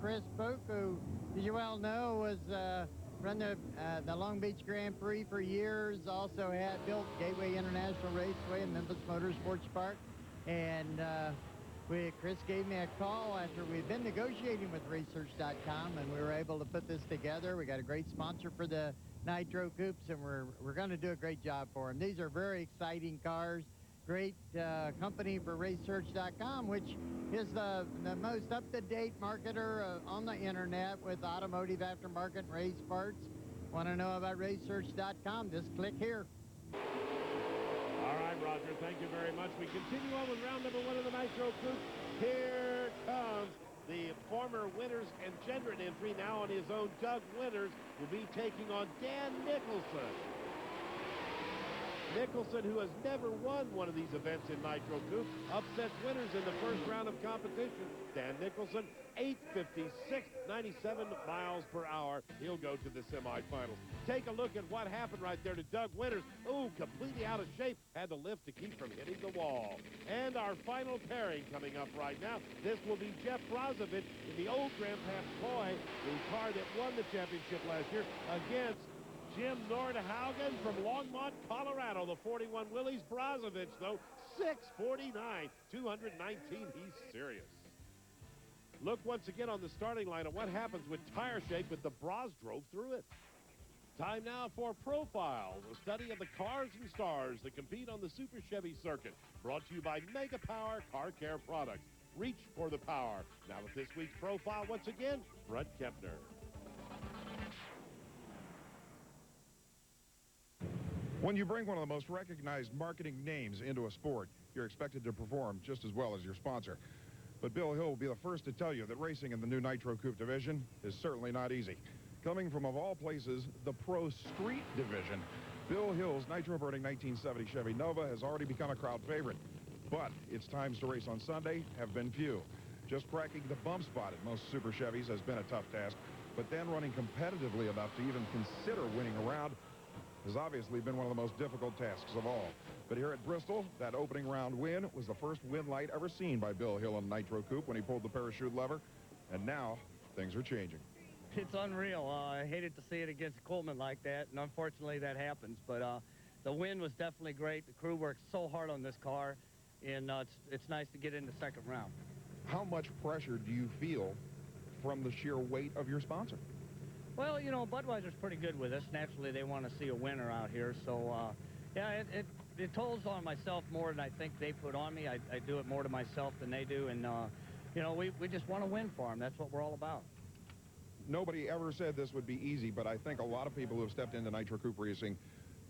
Chris Book, who, as you well know, was run the Long Beach Grand Prix for years. Also had built Gateway International Raceway and Memphis Motorsports Park. And Chris gave me a call after we'd been negotiating with Research.com, and we were able to put this together. We got a great sponsor for the Nitro Coupes, and we're going to do a great job for them. These are very exciting cars. Great company for Research.com, which is the most up-to-date marketer on the internet with automotive aftermarket race parts. Want to know about Research.com? Just click here. All right, Roger, thank you very much. We continue on with round number 1 of the Nitro Coupe. Here comes the former Winters and Gendron entry. Now on his own, Doug Winters will be taking on Dan Nicholson. Nicholson, who has never won one of these events in Nitro Coupe, upsets Winters in the first round of competition. Dan Nicholson, 856, 97 miles per hour. He'll go to the semifinals. Take a look at what happened right there to Doug Winters. Oh, completely out of shape. Had to lift to keep from hitting the wall. And our final pairing coming up right now. This will be Jeff Brozovich in the old Grandpa Toy, the car that won the championship last year, against Jim Nordhaugen from Longmont, Colorado. The 41 Willys. Brozovich, though, 649, 219. He's serious. Look once again on the starting line at what happens with tire shake, but the Bros drove through it. Time now for Profile, a study of the cars and stars that compete on the Super Chevy circuit. Brought to you by Mega Power Car Care Products. Reach for the power. Now with this week's Profile, once again, Brett Kepner. When you bring one of the most recognized marketing names into a sport, you're expected to perform just as well as your sponsor. But Bill Hill will be the first to tell you that racing in the new Nitro Coupe division is certainly not easy. Coming from, of all places, the Pro Street division, Bill Hill's nitro-burning 1970 Chevy Nova has already become a crowd favorite. But its times to race on Sunday have been few. Just cracking the bump spot at most Super Chevys has been a tough task, but then running competitively enough to even consider winning a round has obviously been one of the most difficult tasks of all. But here at Bristol, that opening round win was the first win light ever seen by Bill Hill in Nitro Coupe when he pulled the parachute lever, and now things are changing. It's unreal. I hated to see it against Coleman like that, and unfortunately that happens. But the win was definitely great. The crew worked so hard on this car, and it's nice to get in the second round. How much pressure do you feel from the sheer weight of your sponsor? Well, you know, Budweiser's pretty good with us. Naturally, they want to see a winner out here. So, yeah, it tolls on myself more than I think they put on me. I do it more to myself than they do. And, you know, we just want to win for them. That's what we're all about. Nobody ever said this would be easy, but I think a lot of people who have stepped into Nitro Coupe racing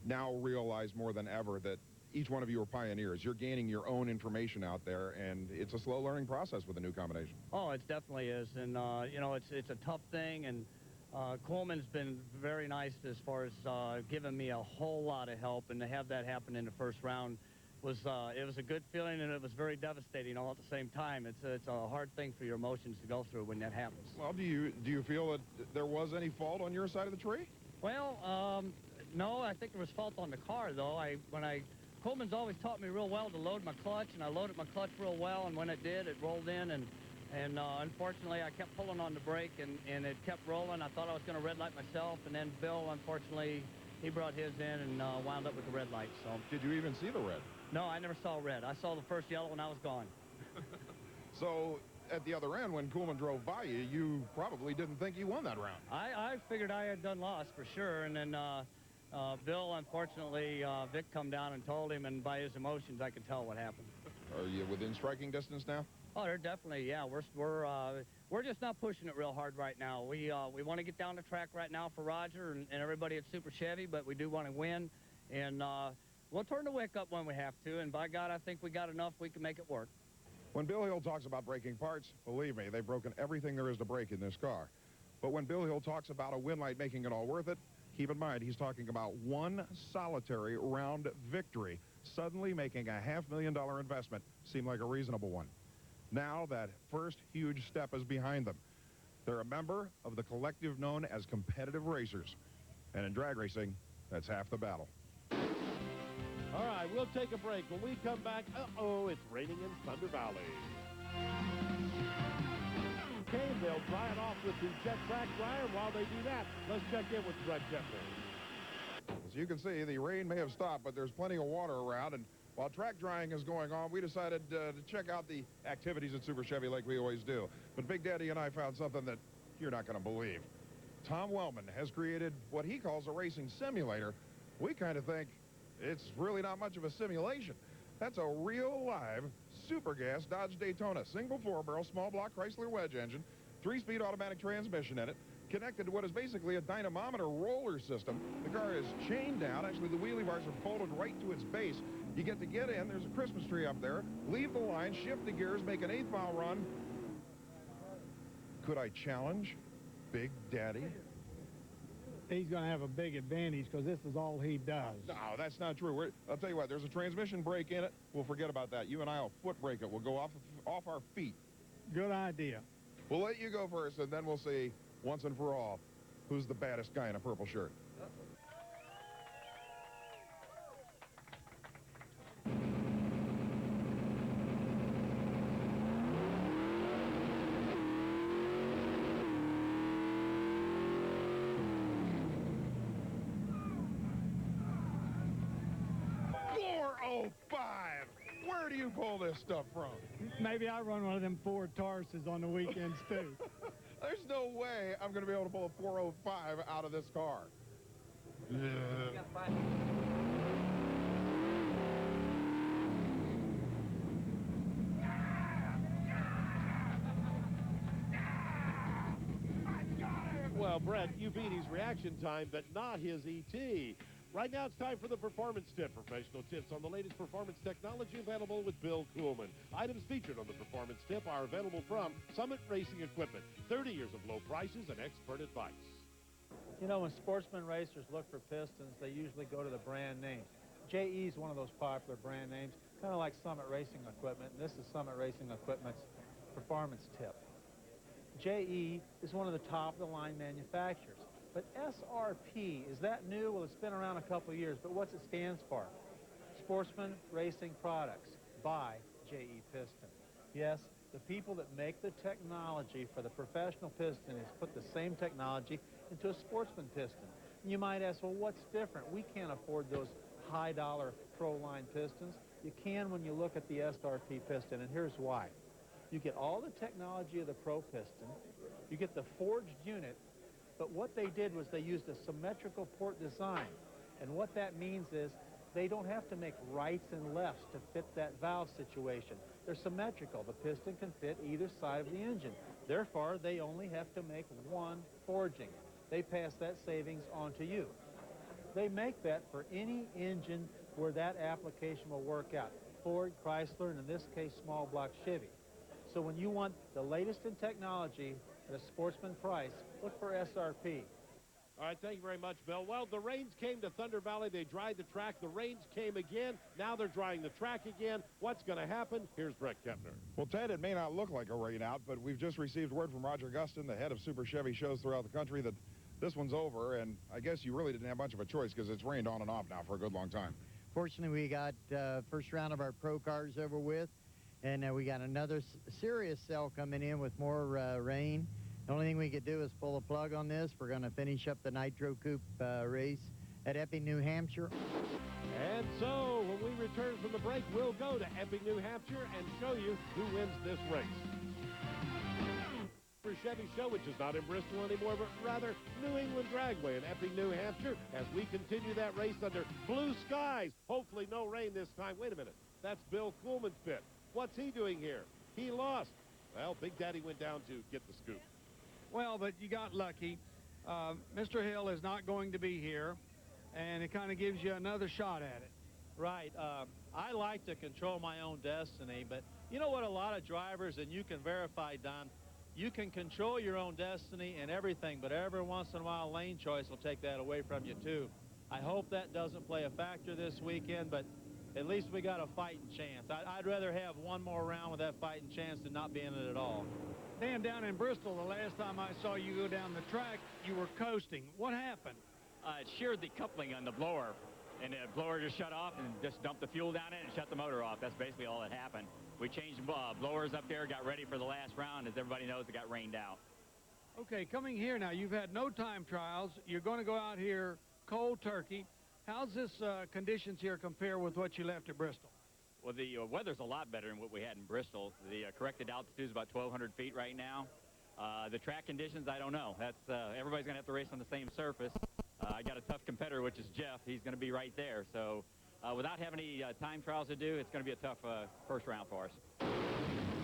now realize more than ever that each one of you are pioneers. You're gaining your own information out there, and it's a slow learning process with a new combination. Oh, it definitely is. And, you know, it's a tough thing. And Coleman's been very nice as far as giving me a whole lot of help, and to have that happen in the first round was it was a good feeling, and it was very devastating all at the same time. It's a hard thing for your emotions to go through when that happens. Well, do you feel that there was any fault on your side of the tree? Well, no, I think there was fault on the car though. Coleman's always taught me real well to load my clutch, and I loaded my clutch real well, and when it did, it rolled in, and unfortunately, I kept pulling on the brake, and it kept rolling. I thought I was going to red light myself, and then Bill, unfortunately, he brought his in and wound up with the red light. So. Did you even see the red? No, I never saw red. I saw the first yellow, and I was gone. So, at the other end, when Coleman drove by you, you probably didn't think you won that round. I figured I had done lost for sure, and then Bill, unfortunately, Vic come down and told him, and by his emotions, I could tell what happened. Are you within striking distance now? Oh, they're definitely, yeah. We're just not pushing it real hard right now. We want to get down the track right now for Roger and everybody at Super Chevy, but we do want to win, and we'll turn the wick up when we have to. And by God, I think we got enough. We can make it work. When Bill Hill talks about breaking parts, believe me, they've broken everything there is to break in this car. But when Bill Hill talks about a win light making it all worth it, keep in mind he's talking about one solitary round victory, suddenly making a $500,000 investment seem like a reasonable one. Now that first huge step is behind them. They're a member of the collective known as competitive racers. And in drag racing, that's half the battle. All right, we'll take a break. When we come back, it's raining in Thunder Valley. came. They'll dry it off with the jet track dryer. While they do that, let's check in with Brett Kepner. As you can see, the rain may have stopped, but there's plenty of water around. And while track drying is going on, we decided to check out the activities at Super Chevy like we always do. But Big Daddy and I found something that you're not going to believe. Tom Wellman has created what he calls a racing simulator. We kind of think it's really not much of a simulation. That's a real live super gas Dodge Daytona single 4-barrel small block Chrysler wedge engine, 3-speed automatic transmission in it, connected to what is basically a dynamometer roller system. The car is chained down. Actually, the wheelie bars are bolted right to its base. You get in, there's a Christmas tree up there, leave the line, shift the gears, make an 8th-mile run. Could I challenge Big Daddy? He's going to have a big advantage because this is all he does. No, that's not true. I'll tell you what, there's a transmission brake in it. We'll forget about that. You and I will foot brake it. We'll go off our feet. Good idea. We'll let you go first, and then we'll see, once and for all, who's the baddest guy in a purple shirt. Where do you pull this stuff from? Maybe I run one of them Ford Tauruses on the weekends, too. There's no way I'm going to be able to pull a 405 out of this car. Well, Brett, you beat his reaction time, but not his ET. Right now, it's time for the Performance Tip. Professional tips on the latest performance technology available with Bill Kuhlman. Items featured on the Performance Tip are available from Summit Racing Equipment. 30 years of low prices and expert advice. You know, when sportsman racers look for pistons, they usually go to the brand name. JE is one of those popular brand names, kind of like Summit Racing Equipment. And this is Summit Racing Equipment's Performance Tip. JE is one of the top-of-the-line manufacturers. But SRP, is that new? Well, it's been around a couple of years, but what's it stands for? Sportsman Racing Products by JE Piston. Yes, the people that make the technology for the professional piston is put the same technology into a sportsman piston. And you might ask, well, what's different? We can't afford those high-dollar pro-line pistons. You can when you look at the SRP piston, and here's why. You get all the technology of the pro piston. You get the forged unit. But what they did was they used a symmetrical port design. And what that means is they don't have to make rights and lefts to fit that valve situation. They're symmetrical. The piston can fit either side of the engine. Therefore, they only have to make one forging. They pass that savings on to you. They make that for any engine where that application will work out. Ford, Chrysler, and in this case, small block Chevy. So when you want the latest in technology at a sportsman price, look for SRP. All right, thank you very much, Bill. Well, the rains came to Thunder Valley. They dried the track. The rains came again. Now they're drying the track again. What's going to happen? Here's Brett Kepner. Well, Ted, it may not look like a rain out, but we've just received word from Roger Gustin, the head of Super Chevy shows throughout the country, that this one's over, and I guess you really didn't have much of a choice because it's rained on and off now for a good long time. Fortunately, we got first round of our pro cars over with, and we got another serious cell coming in with more rain. The only thing we could do is pull a plug on this. We're going to finish up the Nitro Coupe race at Epping, New Hampshire. And so, when we return from the break, we'll go to Epping, New Hampshire, and show you who wins this race. For Chevy Show, which is not in Bristol anymore, but rather New England Dragway in Epping, New Hampshire, as we continue that race under blue skies. Hopefully no rain this time. Wait a minute. That's Bill Kuhlman's pit. What's he doing here? He lost. Well, Big Daddy went down to get the scoop. Well, but you got lucky. Mr. Hill is not going to be here, and it kind of gives you another shot at it. Right. I like to control my own destiny, but you know what a lot of drivers, and you can verify, Don, you can control your own destiny and everything, but every once in a while lane choice will take that away from you too. I hope that doesn't play a factor this weekend, but at least we got a fighting chance. I'd rather have one more round with that fighting chance than not be in it at all. Dan, down in Bristol, the last time I saw you go down the track, you were coasting. What happened? It sheared the coupling on the blower. and the blower just shut off and just dumped the fuel down it and shut the motor off. That's basically all that happened. We changed blowers up there, got ready for the last round. As everybody knows, it got rained out. Okay, coming here now, you've had no time trials. You're going to go out here cold turkey. How's this conditions here compare with what you left at Bristol? Well, the weather's a lot better than what we had in Bristol. The corrected altitude is about 1,200 feet right now. The track conditions, I don't know. That's everybody's going to have to race on the same surface. I got a tough competitor, which is Jeff. He's going to be right there. So without having any time trials to do, it's going to be a tough first round for us.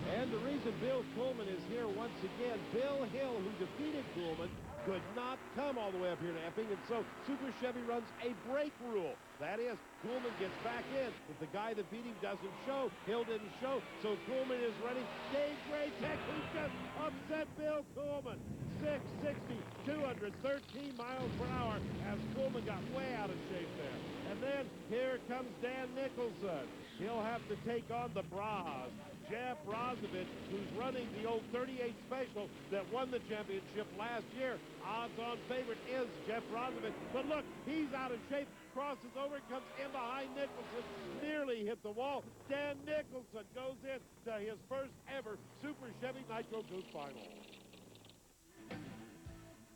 And the reason Bill Coleman is here once again, Bill Hill, who defeated Coleman, could not come all the way up here to Epping, and so Super Chevy runs a break rule. That is, Coleman gets back in. If the guy that beat him doesn't show, Hill didn't show, so Coleman is running. Dave Graytech, who just upset Bill Coleman. 660, 213 miles per hour as Coleman got way out of shape there. And then here comes Dan Nicholson. He'll have to take on the Braz. Jeff Brozovich, who's running the old 38 Special that won the championship last year. Odds-on favorite is Jeff Brozovich. But look, he's out of shape. Crosses over, comes in behind Nicholson. Nearly hit the wall. Dan Nicholson goes in to his first ever Super Chevy Nitro Coupe final.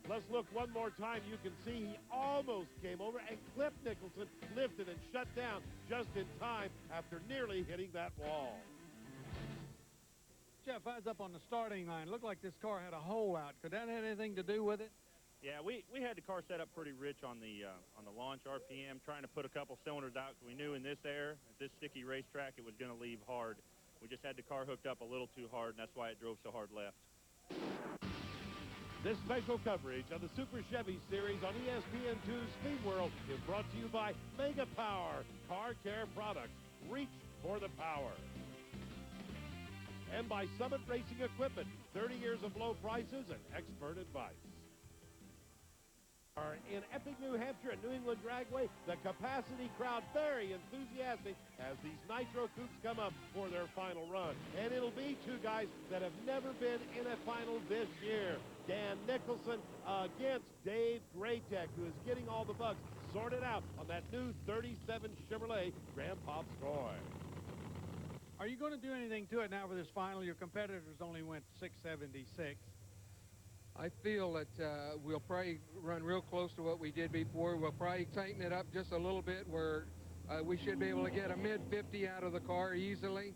Let's look one more time. You can see he almost came over and clipped Nicholson, lifted and shut down just in time after nearly hitting that wall. Jeff, I was up on the starting line. Looked like this car had a hole out. Could that have anything to do with it? Yeah, we had the car set up pretty rich on the launch RPM, trying to put a couple cylinders out. We knew in this air, at this sticky racetrack, it was going to leave hard. We just had the car hooked up a little too hard, and that's why it drove so hard left. This special coverage of the Super Chevy Series on ESPN2 Speed World is brought to you by Mega Power Car Care Products. Reach for the power. And by Summit Racing Equipment, 30 years of low prices and expert advice. In Epping, New Hampshire at New England Dragway, the capacity crowd very enthusiastic as these Nitro Coupes come up for their final run. And it'll be two guys that have never been in a final this year. Dan Nicholson against Dave Graytech, who is getting all the bugs sorted out on that new 37 Chevrolet Grandpa's Toy. Are you going to do anything to it now for this final? Your competitors only went 676. I feel that we'll probably run real close to what we did before. We'll probably tighten it up just a little bit where we should be able to get a mid-50 out of the car easily.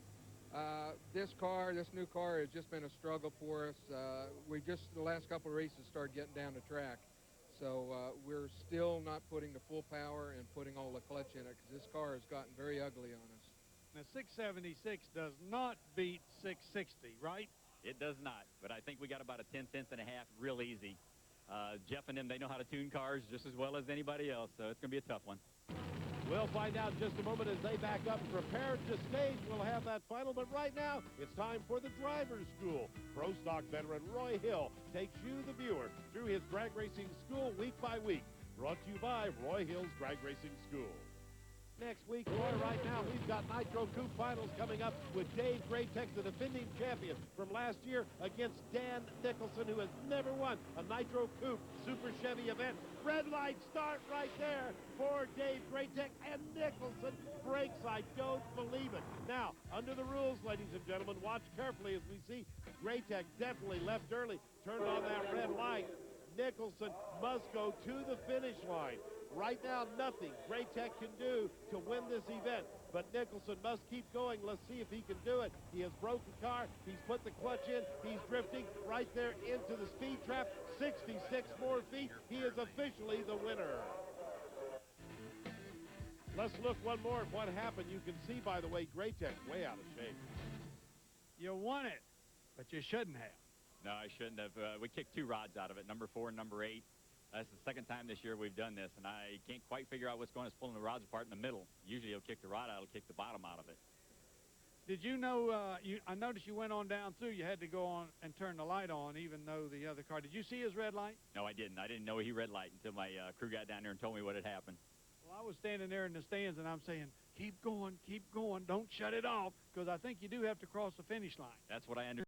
This new car has just been a struggle for us. We just, the last couple of races, started getting down the track. So we're still not putting the full power and putting all the clutch in it because this car has gotten very ugly on us. Now, 676 does not beat 660, right? It does not, but I think we got about a 10 tenths and a half real easy. Jeff and them, they know how to tune cars just as well as anybody else, so it's going to be a tough one. We'll find out in just a moment as they back up and prepare to stage. We'll have that final, but right now, it's time for the driver's school. Pro Stock veteran Roy Hill takes you, the viewer, through his drag racing school week by week. Brought to you by Roy Hill's Drag Racing School. Next week, Roy, right now, we've got Nitro Coupe finals coming up with Dave Graytech, the defending champion from last year, against Dan Nicholson, who has never won a Nitro Coupe Super Chevy event. Red light start right there for Dave Graytech, and Nicholson breaks. I don't believe it. Now, under the rules, ladies and gentlemen, watch carefully as we see Graytech definitely left early, turned on that red light. Nicholson must go to the finish line. Right now, nothing Graytech can do to win this event, but Nicholson must keep going. Let's see if he can do it. He has broke the car. He's put the clutch in. He's drifting right there into the speed trap. 66 more feet. He is officially the winner. Let's look one more at what happened. You can see, by the way, Graytech way out of shape. You won it, but you shouldn't have. No, I shouldn't have. We kicked two rods out of it, number 4 and number 8. That's the second time this year we've done this, and I can't quite figure out what's going on. It's pulling the rods apart in the middle. Usually he'll kick the rod out, he'll kick the bottom out of it. Did you know, I noticed you went on down through, you had to go on and turn the light on even though the other car, did you see his red light? No, I didn't. I didn't know he red light until my crew got down there and told me what had happened. Well, I was standing there in the stands and I'm saying, keep going, don't shut it off, because I think you do have to cross the finish line. That's what I understand.